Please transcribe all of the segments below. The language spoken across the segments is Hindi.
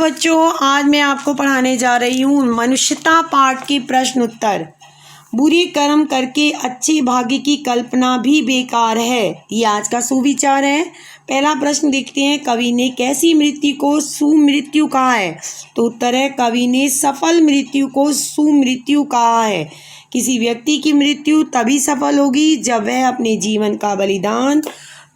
बच्चों, आज मैं आपको पढ़ाने जा रही हूँ मनुष्यता पाठ के प्रश्न उत्तर। बुरे कर्म करके अच्छे भाग्य की कल्पना भी बेकार है, ये आज का सुविचार है। पहला प्रश्न देखते हैं, कवि ने कैसी मृत्यु को सुमृत्यु कहा है? तो उत्तर है, कवि ने सफल मृत्यु को सुमृत्यु कहा है। किसी व्यक्ति की मृत्यु तभी सफल होगी जब वह अपने जीवन का बलिदान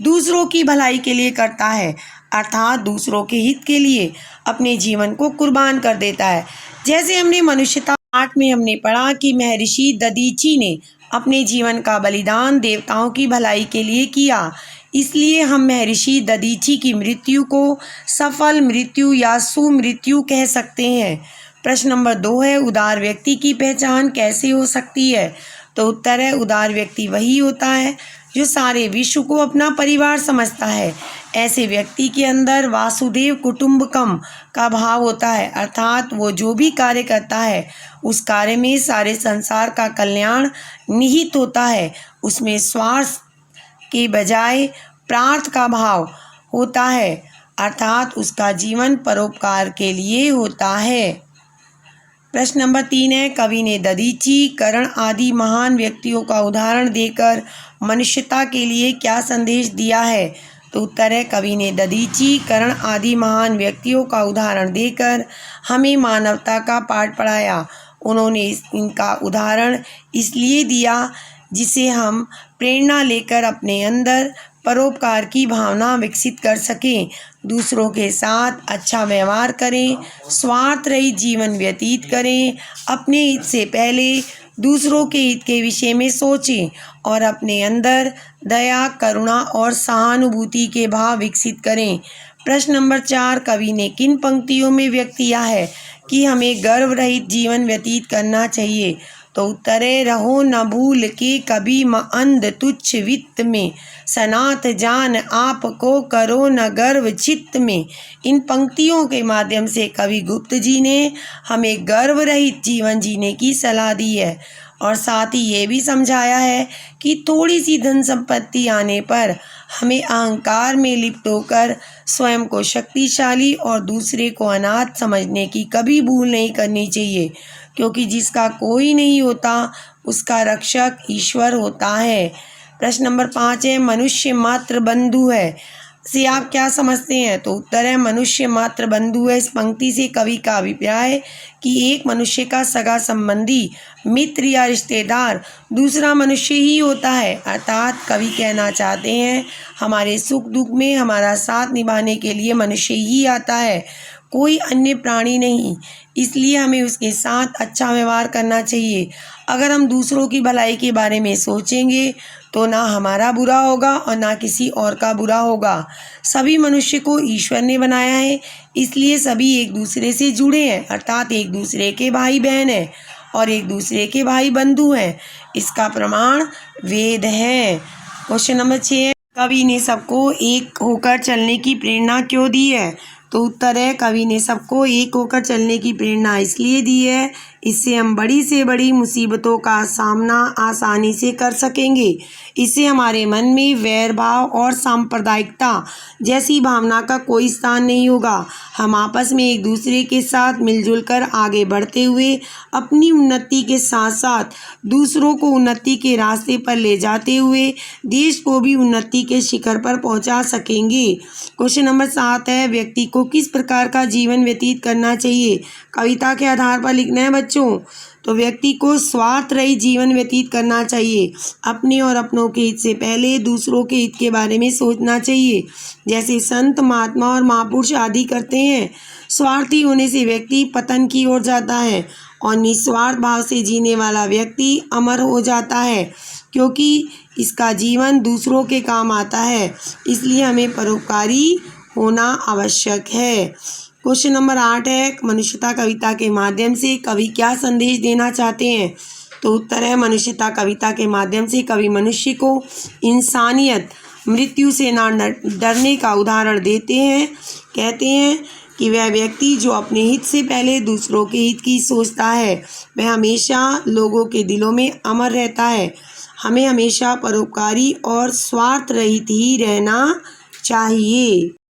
दूसरों की भलाई के लिए करता है, अर्थात दूसरों के हित के लिए अपने जीवन को कुर्बान कर देता है। जैसे हमने मनुष्यता पाठ में हमने पढ़ा कि महर्षि दधीचि ने अपने जीवन का बलिदान देवताओं की भलाई के लिए किया, इसलिए हम महर्षि दधीचि की मृत्यु को सफल मृत्यु या सुमृत्यु कह सकते हैं। प्रश्न नंबर 2 है, उदार व्यक्ति की पहचान कैसे हो सकती है? तो उत्तर है, उदार व्यक्ति वही होता है जो सारे विश्व को अपना परिवार समझता है। ऐसे व्यक्ति के अंदर वासुदेव कुटुंबकम का भाव होता है, अर्थात वो जो भी कार्य करता है उस कार्य में सारे संसार का कल्याण निहित होता है। उसमें स्वार्थ के बजाय प्रार्थ का भाव होता है, अर्थात उसका जीवन परोपकार के लिए होता है। प्रश्न नंबर 3 है, कवि ने दधीचि, कर्ण आदि महान व्यक्तियों का उदाहरण देकर मनुष्यता के लिए क्या संदेश दिया है? तो उत्तर है, कवि ने दधीचि, कर्ण आदि महान व्यक्तियों का उदाहरण देकर हमें मानवता का पाठ पढ़ाया। उन्होंने इनका उदाहरण इसलिए दिया जिसे हम प्रेरणा लेकर अपने अंदर परोपकार की भावना विकसित कर सकें, दूसरों के साथ अच्छा व्यवहार करें, स्वार्थ रहित जीवन व्यतीत करें, अपने हित से पहले दूसरों के हित के विषय में सोचें और अपने अंदर दया, करुणा और सहानुभूति के भाव विकसित करें। प्रश्न नंबर 4, कवि ने किन पंक्तियों में व्यक्त किया है कि हमें गर्व रहित जीवन व्यतीत करना चाहिए? तो उत्तर है, रहो न भूल के कभी अंध तुच्छ वित्त में, सनाथ जान आप को करो न गर्व चित्त में। इन पंक्तियों के माध्यम से कवि गुप्त जी ने हमें गर्व रहित जीवन जीने की सलाह दी है और साथ ही ये भी समझाया है कि थोड़ी सी धन संपत्ति आने पर हमें अहंकार में लिप्त होकर स्वयं को शक्तिशाली और दूसरे को अनाथ समझने की कभी भूल नहीं करनी चाहिए, क्योंकि जिसका कोई नहीं होता उसका रक्षक ईश्वर होता है। प्रश्न नंबर 5 है, मनुष्य मात्र बंधु है से आप क्या समझते हैं? तो उत्तर है, मनुष्य मात्र बंधु है। इस पंक्ति से कवि का अभिप्राय कि एक मनुष्य का सगा संबंधी, मित्र या रिश्तेदार दूसरा मनुष्य ही होता है, अर्थात कवि कहना चाहते हैं हमारे सुख दुख में हमारा साथ निभाने के लिए मनुष्य ही आता है, कोई अन्य प्राणी नहीं। इसलिए हमें उसके साथ अच्छा व्यवहार करना चाहिए। अगर हम दूसरों की भलाई के बारे में सोचेंगे तो ना हमारा बुरा होगा और ना किसी और का बुरा होगा। सभी मनुष्य को ईश्वर ने बनाया है, इसलिए सभी एक दूसरे से जुड़े हैं, अर्थात एक दूसरे के भाई बहन हैं और एक दूसरे के भाई बंधु हैं। इसका प्रमाण वेद है। क्वेश्चन नंबर 6 है, कवि ने सबको एक होकर चलने की प्रेरणा क्यों दी है? तो उत्तर है, कवि ने सबको एक होकर चलने की प्रेरणा इसलिए दी है, इससे हम बड़ी से बड़ी मुसीबतों का सामना आसानी से कर सकेंगे। इससे हमारे मन में वैर भाव और सांप्रदायिकता जैसी भावना का कोई स्थान नहीं होगा। हम आपस में एक दूसरे के साथ मिलजुल कर आगे बढ़ते हुए अपनी उन्नति के साथ साथ दूसरों को उन्नति के रास्ते पर ले जाते हुए देश को भी उन्नति के शिखर पर पहुंचा सकेंगे। क्वेश्चन नंबर 7 है, व्यक्ति को किस प्रकार का जीवन व्यतीत करना चाहिए? कविता के आधार पर लिखना है बच्चों। तो व्यक्ति को स्वार्थ रहित जीवन व्यतीत करना चाहिए। अपने और अपनों के हित से पहले दूसरों के हित के बारे में सोचना चाहिए, जैसे संत महात्मा और महापुरुष आदि करते हैं। स्वार्थी होने से व्यक्ति पतन की ओर जाता है और निस्वार्थ भाव से जीने वाला व्यक्ति अमर हो जाता है, क्योंकि इसका जीवन दूसरों के काम आता है। इसलिए हमें परोपकारी होना आवश्यक है। क्वेश्चन नंबर 8 है, मनुष्यता कविता के माध्यम से कवि क्या संदेश देना चाहते हैं? तो उत्तर है, मनुष्यता कविता के माध्यम से कवि मनुष्य को इंसानियत, मृत्यु से ना डरने का उदाहरण देते हैं। कहते हैं कि वह व्यक्ति जो अपने हित से पहले दूसरों के हित की सोचता है वह हमेशा लोगों के दिलों में अमर रहता है। हमें हमेशा परोपकारी और स्वार्थ रहित ही रहना चाहिए।